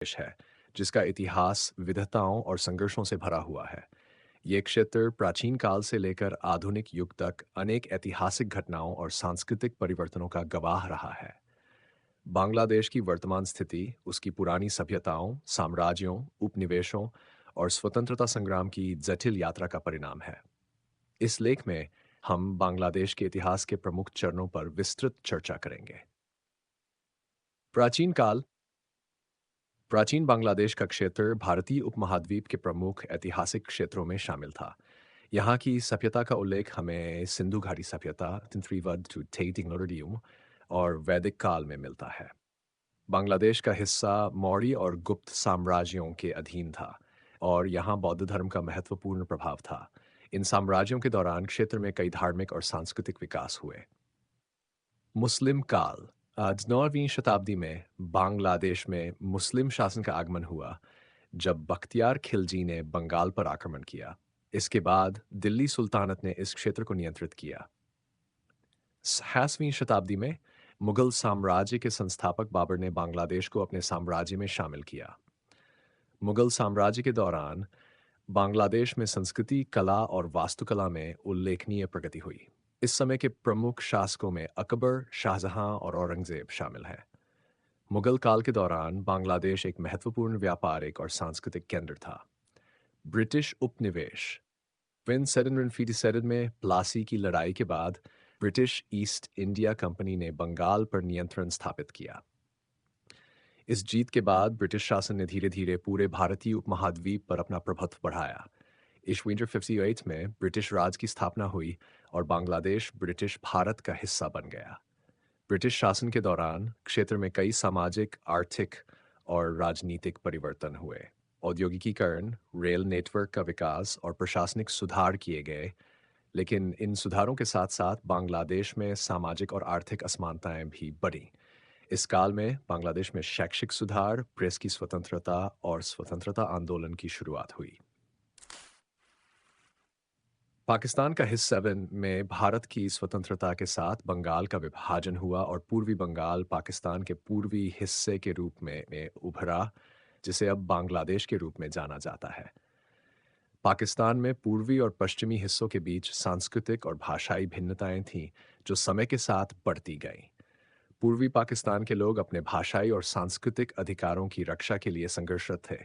देश है जिसका इतिहास विविधताओं और संघर्षों से भरा हुआ है। ये क्षेत्र प्राचीन काल से लेकर आधुनिक युग तक अनेक ऐतिहासिक घटनाओं और सांस्कृतिक परिवर्तनों का गवाह रहा है। बांग्लादेश की वर्तमान स्थिति उसकी पुरानी सभ्यताओं, साम्राज्यों, उपनिवेशों और स्वतंत्रता संग्राम की जटिल यात्रा का परिणाम है। इस लेख में हम बांग्लादेश के इतिहास के प्रमुख चरणों पर विस्तृत चर्चा करेंगे। प्राचीन काल प्राचीन बांग्लादेश का क्षेत्र भारतीय उपमहाद्वीप के प्रमुख ऐतिहासिक क्षेत्रों में शामिल था। यहाँ की सभ्यता का उल्लेख हमें सिंधु घाटी सभ्यता तिंथ्रिवद टू टेटिंगलुरडियम और वैदिक काल में मिलता है। बांग्लादेश का हिस्सा मौर्य और गुप्त साम्राज्यों के अधीन था और यहाँ बौद्ध धर्म का महत्वपूर्ण प्रभाव था। इन साम्राज्यों के दौरान क्षेत्र में कई धार्मिक और सांस्कृतिक विकास हुए। मुस्लिम काल 9वीं शताब्दी में बांग्लादेश में मुस्लिम शासन का आगमन हुआ जब बख्तियार खिलजी ने बंगाल पर आक्रमण किया। इसके बाद दिल्ली सुल्तानत ने इस क्षेत्र को नियंत्रित किया। 6वीं शताब्दी में मुगल साम्राज्य के संस्थापक बाबर ने बांग्लादेश को अपने साम्राज्य में शामिल किया। मुगल साम्राज्य के दौरान बांग्लादेश में संस्कृति, कला और वास्तुकला में उल्लेखनीय प्रगति हुई। इस समय के प्रमुख शासकों में अकबर, शाहजहां और औरंगजेब शामिल हैं। मुगल काल के दौरान बांग्लादेश एक महत्वपूर्ण व्यापारिक और सांस्कृतिक केंद्र था। ब्रिटिश उपनिवेश 1757 में प्लासी की लड़ाई के बाद ब्रिटिश ईस्ट इंडिया कंपनी ने बंगाल पर नियंत्रण स्थापित किया। इस जीत के बाद ब्रिटिश शासन ने धीरे धीरे पूरे भारतीय उपमहाद्वीप पर अपना प्रभुत्व बढ़ाया। ईस्वी 58 में ब्रिटिश राज की स्थापना हुई और बांग्लादेश ब्रिटिश भारत का हिस्सा बन गया। ब्रिटिश शासन के दौरान क्षेत्र में कई सामाजिक, आर्थिक और राजनीतिक परिवर्तन हुए। औद्योगिकीकरण, रेल नेटवर्क का विकास और प्रशासनिक सुधार किए गए, लेकिन इन सुधारों के साथ साथ बांग्लादेश में सामाजिक और आर्थिक असमानताएं भी बढ़ीं। इस काल में बांग्लादेश में शैक्षिक सुधार, प्रेस की स्वतंत्रता और स्वतंत्रता आंदोलन की शुरुआत हुई। पाकिस्तान का हिस्सा में भारत की स्वतंत्रता के साथ बंगाल का विभाजन हुआ और पूर्वी बंगाल पाकिस्तान के पूर्वी हिस्से के रूप में उभरा, जिसे अब बांग्लादेश के रूप में जाना जाता है। पाकिस्तान में पूर्वी और पश्चिमी हिस्सों के बीच सांस्कृतिक और भाषाई भिन्नताएं थीं, जो समय के साथ बढ़ती गईं। पूर्वी पाकिस्तान के लोग अपने भाषाई और सांस्कृतिक अधिकारों की रक्षा के लिए संघर्षरत थे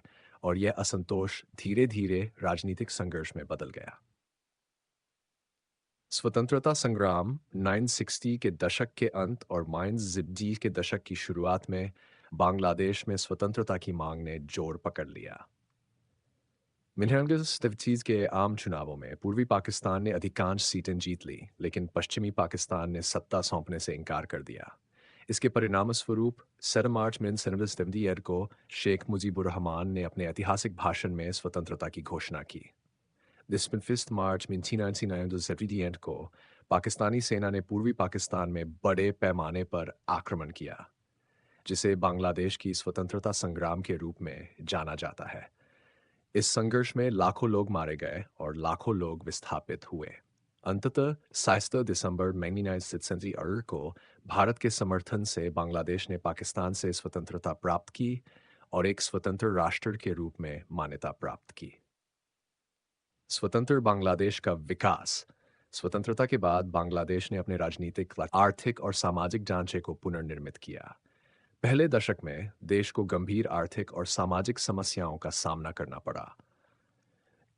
और यह असंतोष धीरे धीरे राजनीतिक संघर्ष में बदल गया। स्वतंत्रता संग्राम 960 के दशक के अंत और 970 के दशक की शुरुआत में बांग्लादेश में स्वतंत्रता की मांग ने जोर पकड़ लिया। 1970 के आम चुनावों में पूर्वी पाकिस्तान ने अधिकांश सीटें जीत ली, लेकिन पश्चिमी पाकिस्तान ने सत्ता सौंपने से इनकार कर दिया। इसके परिणामस्वरूप 7 मार्च 1970 को शेख मुजीबुर रहमान ने अपने ऐतिहासिक भाषण में स्वतंत्रता की घोषणा की। 5 मार्च 1970 को पाकिस्तानी सेना ने पूर्वी पाकिस्तान में बड़े पैमाने पर आक्रमण किया, जिसे बांग्लादेश की स्वतंत्रता संग्राम के रूप में जाना जाता है। इस संघर्ष में लाखों लोग मारे गए और लाखों लोग विस्थापित हुए। अंततः 22 दिसंबर 1970 को भारत के समर्थन से बांग्लादेश ने पाकिस्तान से स्वतंत्रता प्राप्त की और एक स्वतंत्र राष्ट्र के रूप में मान्यता प्राप्त की। स्वतंत्र बांग्लादेश का विकास। स्वतंत्रता के बाद बांग्लादेश ने अपने राजनीतिक, आर्थिक और सामाजिक ढांचे को पुनर्निर्मित किया। पहले दशक में देश को गंभीर आर्थिक और सामाजिक समस्याओं का सामना करना पड़ा।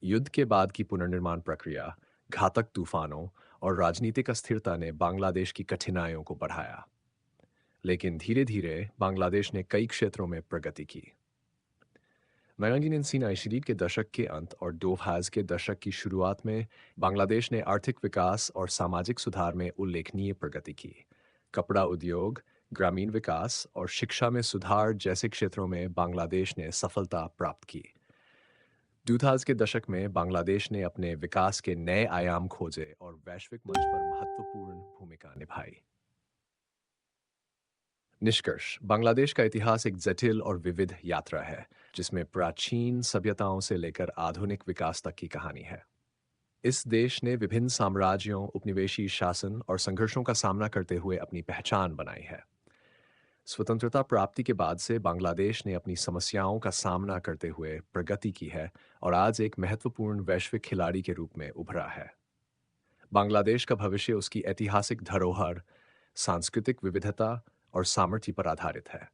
युद्ध के बाद की पुनर्निर्माण प्रक्रिया, घातक तूफानों और राजनीतिक अस्थिरता ने बांग्लादेश की कठिनाइयों को बढ़ाया। लेकिन धीरे धीरे बांग्लादेश ने कई क्षेत्रों में प्रगति की। 1980 के दशक के अंत और 2000 के दशक की शुरुआत में बांग्लादेश ने आर्थिक विकास और सामाजिक सुधार में उल्लेखनीय प्रगति की। कपड़ा उद्योग, ग्रामीण विकास और शिक्षा में सुधार जैसे क्षेत्रों में बांग्लादेश ने सफलता प्राप्त की। 2000 के दशक में बांग्लादेश ने अपने विकास के नए आयाम खोजे और वैश्विक मंच पर महत्वपूर्ण भूमिका निभाई। निष्कर्ष। बांग्लादेश का इतिहास एक जटिल और विविध यात्रा है, जिसमें प्राचीन सभ्यताओं से लेकर आधुनिक विकास तक की कहानी है। इस देश ने विभिन्न साम्राज्यों, उपनिवेशी शासन और संघर्षों का सामना करते हुए अपनी पहचान बनाई है। स्वतंत्रता प्राप्ति के बाद से बांग्लादेश ने अपनी समस्याओं का सामना करते हुए प्रगति की है और आज एक महत्वपूर्ण वैश्विक खिलाड़ी के रूप में उभरा है। बांग्लादेश का भविष्य उसकी ऐतिहासिक धरोहर, सांस्कृतिक विविधता और सामर्थ्य पर आधारित है।